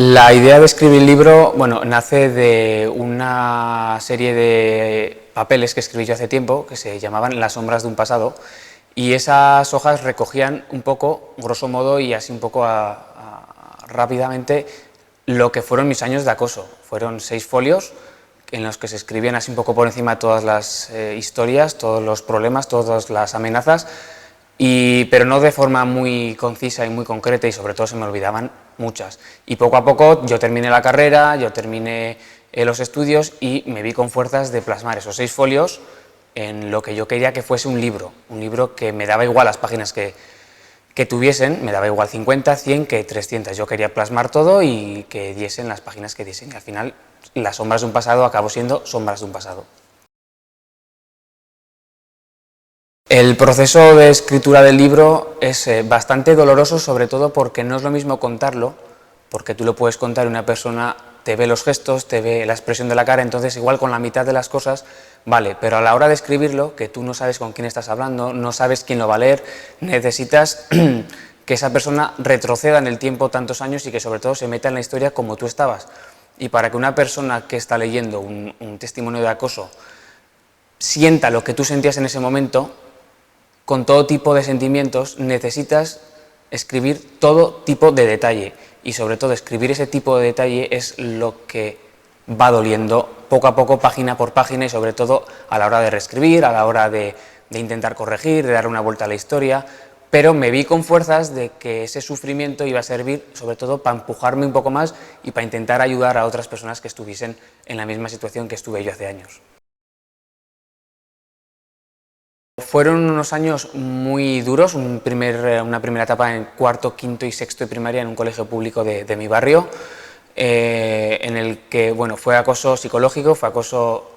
La idea de escribir el libro, bueno, nace de una serie de papeles que escribí yo hace tiempo, que se llamaban Las sombras de un pasado, y esas hojas recogían un poco, grosso modo y así un poco rápidamente, lo que fueron mis años de acoso. Fueron 6 folios en los que se escribían así un poco por encima todas las historias, todos los problemas, todas las amenazas, pero no de forma muy concisa y muy concreta, y sobre todo se me olvidaban muchas. Y poco a poco yo terminé la carrera, yo terminé los estudios y me vi con fuerzas de plasmar esos 6 folios en lo que yo quería que fuese un libro que me daba igual las páginas que tuviesen, me daba igual 50, 100 que 300. Yo quería plasmar todo y que diesen las páginas que diesen. Y al final, Las sombras de un pasado acabó siendo Sombras de un pasado. El proceso de escritura del libro es bastante doloroso, sobre todo porque no es lo mismo contarlo, porque tú lo puedes contar y una persona te ve los gestos, te ve la expresión de la cara, entonces igual con la mitad de las cosas vale, pero a la hora de escribirlo, que tú no sabes con quién estás hablando, no sabes quién lo va a leer, necesitas que esa persona retroceda en el tiempo tantos años y que sobre todo se meta en la historia como tú estabas. Y para que una persona que está leyendo un testimonio de acoso sienta lo que tú sentías en ese momento, con todo tipo de sentimientos, necesitas escribir todo tipo de detalle, y sobre todo escribir ese tipo de detalle es lo que va doliendo poco a poco, página por página, y sobre todo a la hora de reescribir, a la hora de intentar corregir, de dar una vuelta a la historia, pero me vi con fuerzas de que ese sufrimiento iba a servir sobre todo para empujarme un poco más y para intentar ayudar a otras personas que estuviesen en la misma situación que estuve yo hace años. Fueron unos años muy duros, una primera etapa en cuarto, quinto y sexto de primaria en un colegio público de mi barrio, en el que bueno, fue acoso psicológico, fue acoso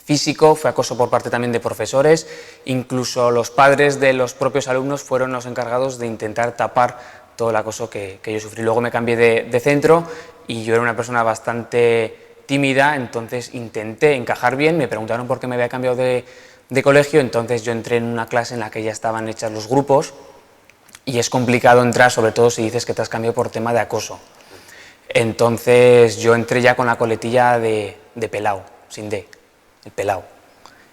físico, fue acoso por parte también de profesores, incluso los padres de los propios alumnos fueron los encargados de intentar tapar todo el acoso que yo sufrí. Luego me cambié de centro y yo era una persona bastante tímida, entonces intenté encajar bien, me preguntaron por qué me había cambiado de colegio, entonces yo entré en una clase en la que ya estaban hechos los grupos y es complicado entrar, sobre todo si dices que te has cambiado por tema de acoso. Entonces yo entré ya con la coletilla de pelao, sin D, el pelao.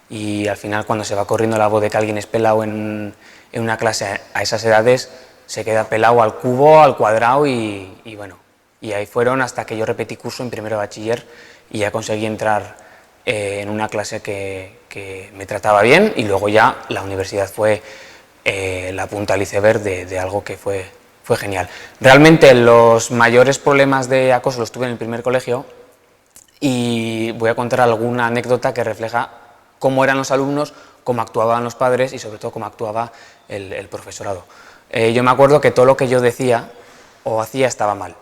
Y al final cuando se va corriendo la voz de que alguien es pelao en una clase a esas edades, se queda pelao al cubo, al cuadrado y bueno, y ahí fueron hasta que yo repetí curso en primero de bachiller y ya conseguí entrar en una clase que me trataba bien, y luego ya la universidad fue la punta al iceberg de algo que fue genial. Realmente los mayores problemas de acoso los tuve en el primer colegio, y voy a contar alguna anécdota que refleja cómo eran los alumnos, cómo actuaban los padres y sobre todo cómo actuaba el profesorado. Yo me acuerdo que todo lo que yo decía o hacía estaba mal,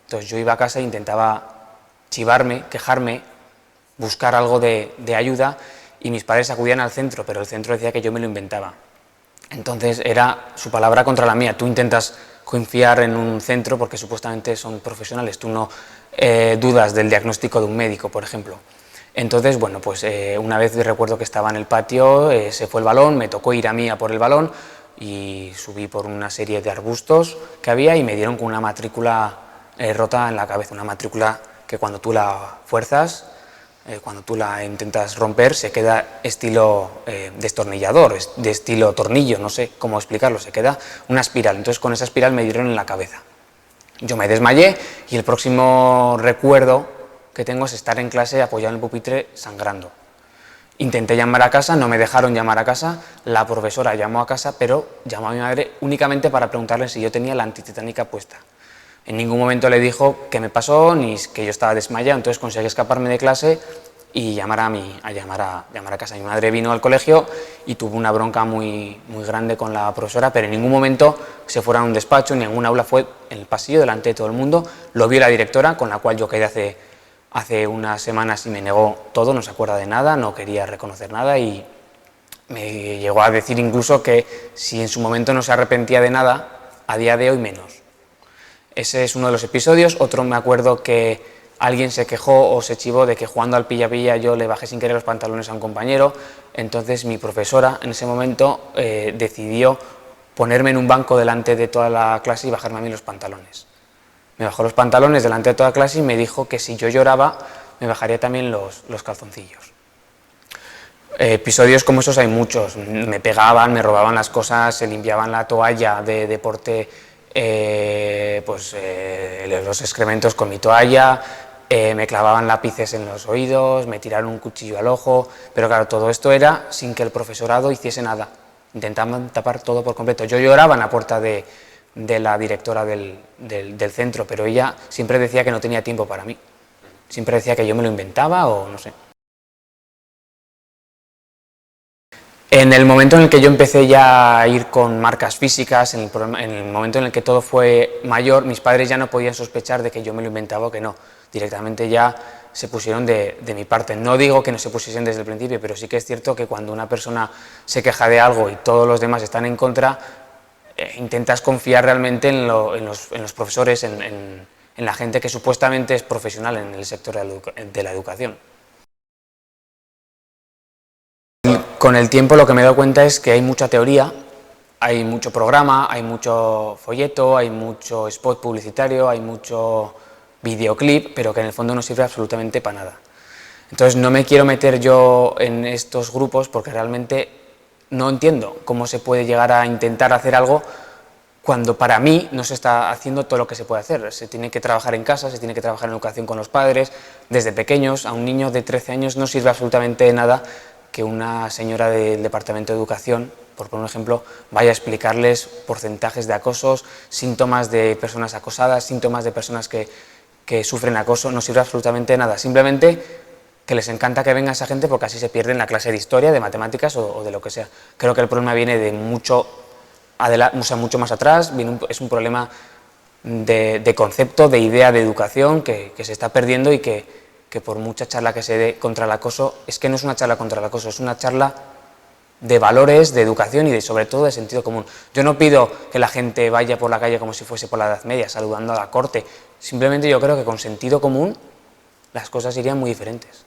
entonces yo iba a casa e intentaba chivarme, quejarme, buscar algo de ayuda, y mis padres acudían al centro, pero el centro decía que yo me lo inventaba. Entonces era su palabra contra la mía. Tú intentas confiar en un centro porque supuestamente son profesionales, tú no dudas del diagnóstico de un médico, por ejemplo. Entonces, bueno, pues una vez recuerdo que estaba en el patio, se fue el balón, me tocó ir a mí a por el balón y subí por una serie de arbustos que había y me dieron con una matrícula rota en la cabeza, una matrícula que cuando tú la fuerzas, cuando tú la intentas romper, se queda estilo destornillador, de estilo tornillo, no sé cómo explicarlo, se queda una espiral. Entonces con esa espiral me dieron en la cabeza. Yo me desmayé y el próximo recuerdo que tengo es estar en clase apoyado en el pupitre sangrando. Intenté llamar a casa, no me dejaron llamar a casa, la profesora llamó a casa, pero llamó a mi madre únicamente para preguntarle si yo tenía la antitetánica puesta. En ningún momento le dijo qué me pasó ni que yo estaba desmayado, entonces conseguí escaparme de clase y llamar a casa. Mi madre vino al colegio y tuvo una bronca muy grande con la profesora, pero en ningún momento se fueron a un despacho, ni en un aula, fue en el pasillo delante de todo el mundo. Lo vio la directora, con la cual yo quedé hace unas semanas y me negó todo, no se acuerda de nada, no quería reconocer nada y me llegó a decir incluso que si en su momento no se arrepentía de nada, a día de hoy menos. Ese es uno de los episodios. Otro, me acuerdo que alguien se quejó o se chivó de que jugando al pilla-pilla yo le bajé sin querer los pantalones a un compañero, entonces mi profesora en ese momento decidió ponerme en un banco delante de toda la clase y bajarme a mí los pantalones. Me bajó los pantalones delante de toda clase y me dijo que si yo lloraba me bajaría también los calzoncillos. Episodios como esos hay muchos, me pegaban, me robaban las cosas, se limpiaban la toalla de deporte, los excrementos con mi toalla, me clavaban lápices en los oídos, me tiraron un cuchillo al ojo, pero claro, todo esto era sin que el profesorado hiciese nada, intentaban tapar todo por completo. Yo lloraba en la puerta de la directora del centro, pero ella siempre decía que no tenía tiempo para mí, siempre decía que yo me lo inventaba o no sé. En el momento en el que yo empecé ya a ir con marcas físicas, en el momento en el que todo fue mayor, mis padres ya no podían sospechar de que yo me lo inventaba o que no. Directamente ya se pusieron de mi parte. No digo que no se pusiesen desde el principio, pero sí que es cierto que cuando una persona se queja de algo y todos los demás están en contra, intentas confiar realmente en los profesores, en la gente que supuestamente es profesional en el sector de la educación. Con el tiempo lo que me he dado cuenta es que hay mucha teoría, hay mucho programa, hay mucho folleto, hay mucho spot publicitario, hay mucho videoclip, pero que en el fondo no sirve absolutamente para nada. Entonces no me quiero meter yo en estos grupos porque realmente no entiendo cómo se puede llegar a intentar hacer algo cuando para mí no se está haciendo todo lo que se puede hacer. Se tiene que trabajar en casa, se tiene que trabajar en educación con los padres, desde pequeños. A un niño de 13 años no sirve absolutamente de nada que una señora del Departamento de Educación, por poner un ejemplo, vaya a explicarles porcentajes de acosos, síntomas de personas acosadas, síntomas de personas que sufren acoso, no sirve absolutamente de nada. Simplemente que les encanta que venga esa gente porque así se pierden la clase de historia, de matemáticas o de lo que sea. Creo que el problema viene de mucho más atrás, es un problema de concepto, de idea de educación que se está perdiendo y que por mucha charla que se dé contra el acoso, es que no es una charla contra el acoso, es una charla de valores, de educación y sobre todo de sentido común. Yo no pido que la gente vaya por la calle como si fuese por la Edad Media, saludando a la corte, simplemente yo creo que con sentido común las cosas irían muy diferentes.